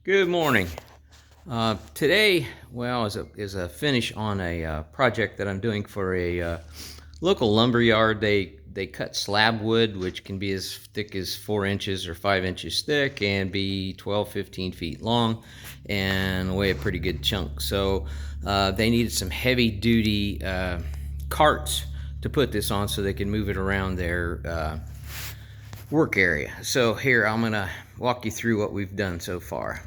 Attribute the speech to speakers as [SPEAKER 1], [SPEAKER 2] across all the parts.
[SPEAKER 1] Good morning. Today, well, is a finish on a project that I'm doing for a local lumber yard. They cut slab wood, which can be as thick as 4 inches or 5 inches thick and be 12, 15 feet long and weigh a pretty good chunk. So they needed some heavy duty carts to put this on so they can move it around their work area. So here, I'm gonna walk you through what we've done so far.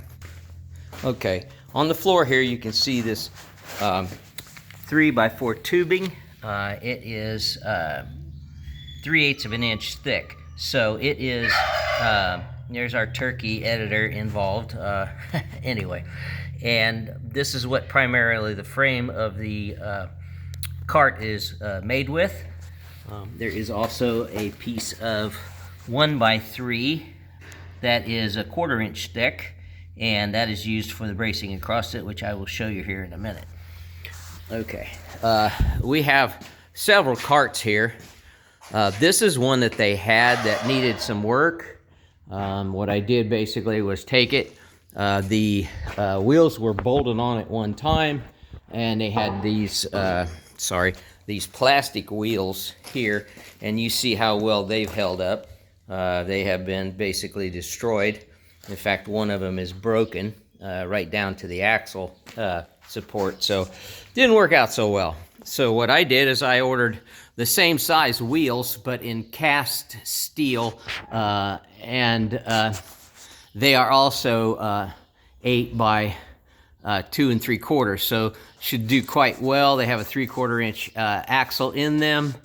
[SPEAKER 1] Okay, on the floor here you can see this 3x4 tubing. It is 3/8 of an inch thick. So it is, there's our turkey editor involved. Anyway, and this is what primarily the frame of the cart is made with. There is also a piece of 1x3 that is a 1/4 inch thick, and that is used for the bracing across it, which I will show you here in a minute. Okay, we have several carts here. This is one that they had that needed some work. What I did basically was take it. The wheels were bolted on at one time, and they had these, these plastic wheels here, and you see how well they've held up. They have been basically destroyed. In fact, one of them is broken right down to the axle support, so didn't work out so well. So what I did is I ordered the same size wheels, but in cast steel, and they are also 8 by 2 3/4, so should do quite well. They have a 3/4 inch axle in them.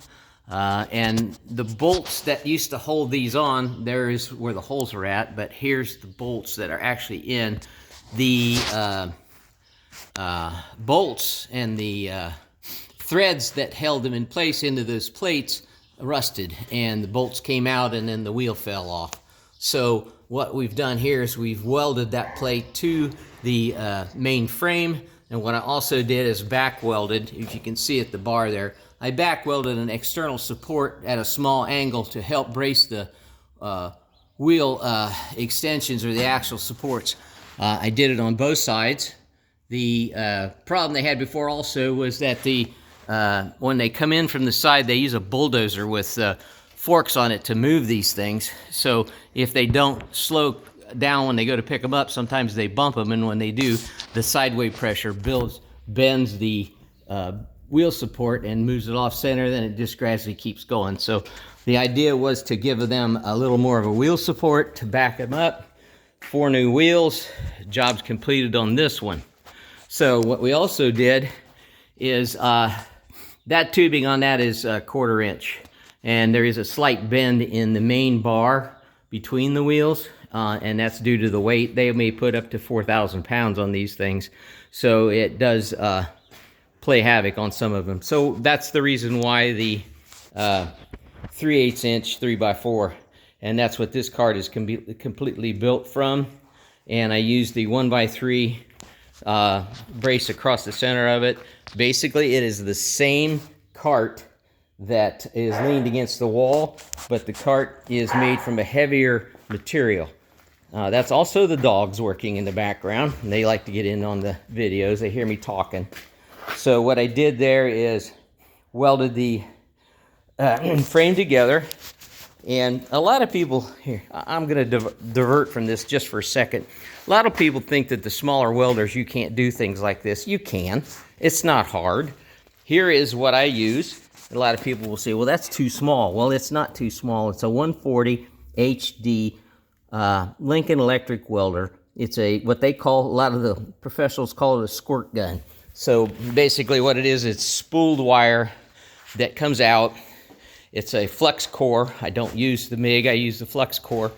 [SPEAKER 1] And the bolts that used to hold these on, there is where the holes are at, but here's the bolts that are actually in. The bolts and the threads that held them in place into those plates rusted, and the bolts came out and then the wheel fell off. So what we've done here is we've welded that plate to the main frame, and what I also did is back welded, if you can see at the bar there, I back welded an external support at a small angle to help brace the wheel extensions or the axle supports. I did it on both sides. The problem they had before also was that when they come in from the side, they use a bulldozer with forks on it to move these things. So if they don't slow down when they go to pick them up, sometimes they bump them, and when they do, the sideway pressure bends the wheel support and moves it off center, then it just gradually keeps going. So the idea was to give them a little more of a wheel support to back them up. 4 new wheels, job's completed on this one. So what we also did is that tubing on that is 1/4 inch, and there is a slight bend in the main bar between the wheels, and that's due to the weight. They may put up to 4,000 pounds on these things, so it does play havoc on some of them. So that's the reason why the 3/8 inch 3x4, and that's what this cart is completely built from. And I used the 1x3 brace across the center of it. Basically, it is the same cart that is leaned against the wall, but the cart is made from a heavier material. That's also the dogs working in the background, and they like to get in on the videos. They hear me talking. So what I did there is welded the frame together, and a lot of people here, I'm going to divert from this just for a second. A lot of people think that the smaller welders, you can't do things like this. You can. It's not hard. Here is what I use. A lot of people will say, well, that's too small. Well, it's not too small. It's a 140 HD Lincoln Electric welder. It's what they call, a lot of the professionals call it a squirt gun. So basically what it is, it's spooled wire that comes out. It's a flux core. I don't use the MIG, I use the flux core.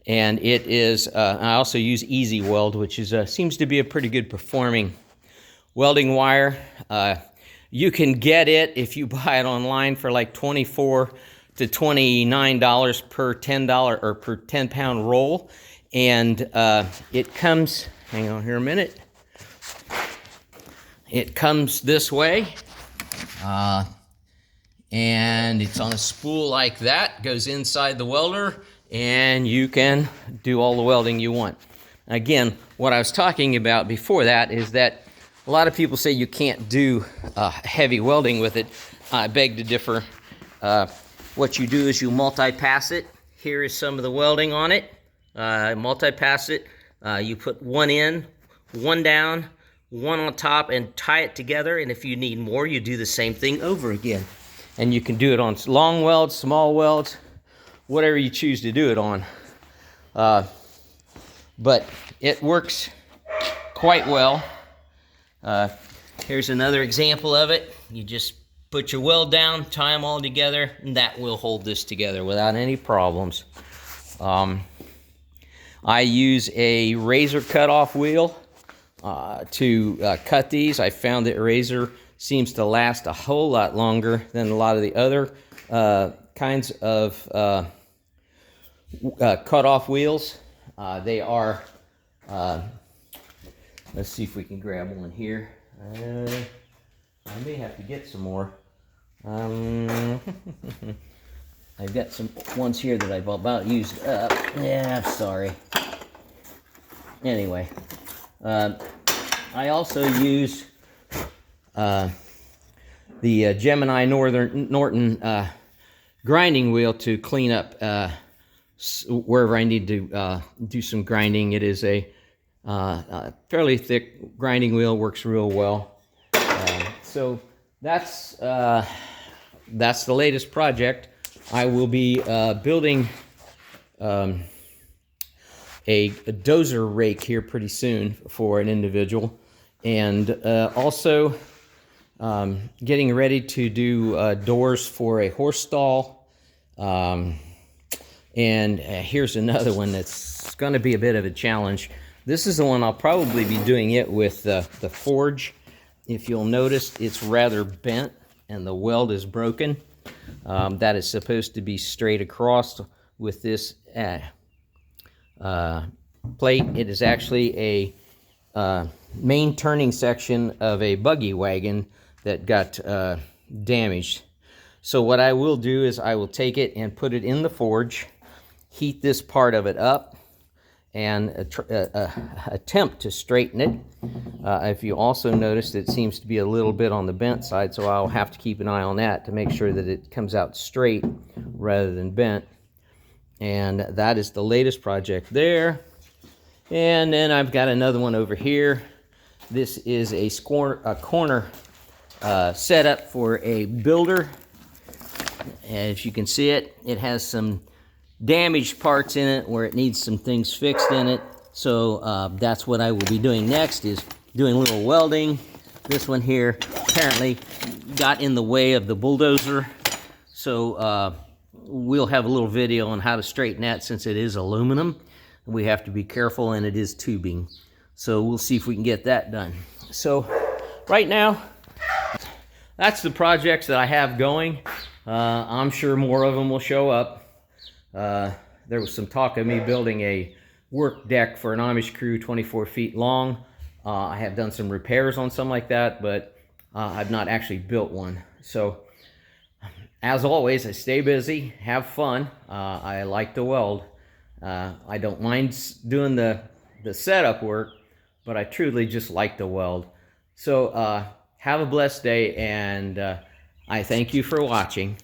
[SPEAKER 1] And it is, I also use Easy Weld, which is seems to be a pretty good performing welding wire. You can get it, if you buy it online, for like $24 to $29 per $10 or per 10-pound roll. And it comes, hang on here a minute. It comes this way, and it's on a spool like that, goes inside the welder, and you can do all the welding you want. Again, what I was talking about before that is that a lot of people say you can't do heavy welding with it. I beg to differ. What you do is you multi-pass it. Here is some of the welding on it. Multi-pass it. You put one in, one down, one on top, and tie it together. And if you need more, you do the same thing over again. And you can do it on long welds, small welds, whatever you choose to do it on. But it works quite well. Here's another example of it. You just put your weld down, tie them all together, and that will hold this together without any problems. I use a razor cutoff wheel to cut these. I found that razor seems to last a whole lot longer than a lot of the other kinds of cutoff wheels. They are, let's see if we can grab one here. I may have to get some more. I've got some ones here that I've about used up. Yeah, sorry. Anyway, I also use the Gemini Norton grinding wheel to clean up wherever I need to do some grinding. It is a fairly thick grinding wheel, works real well. So that's the latest project. I will be building a dozer rake here pretty soon for an individual, and also getting ready to do doors for a horse stall. And here's another one that's going to be a bit of a challenge. This is the one I'll probably be doing it with the forge. If you'll notice, it's rather bent and the weld is broken. That is supposed to be straight across with this plate. It is actually a main turning section of a buggy wagon that got damaged. So what I will do is I will take it and put it in the forge, heat this part of it up, and attempt to straighten it. If you also notice, it seems to be a little bit on the bent side, so I'll have to keep an eye on that to make sure that it comes out straight rather than bent. And that is the latest project there. And then I've got another one over here. This is a corner setup for a builder. As you can see it has some damaged parts in it where it needs some things fixed in it. So that's what I will be doing next, is doing a little welding. This one here apparently got in the way of the bulldozer. So we'll have a little video on how to straighten that, since it is aluminum. We have to be careful, and it is tubing. So we'll see if we can get that done. So right now, that's the projects that I have going. I'm sure more of them will show up. There was some talk of me building a work deck for an Amish crew 24 feet long. I have done some repairs on some like that, but I've not actually built one. So as always, I stay busy, have fun. I like to weld. I don't mind doing the setup work, but I truly just like to weld. So have a blessed day, and I thank you for watching.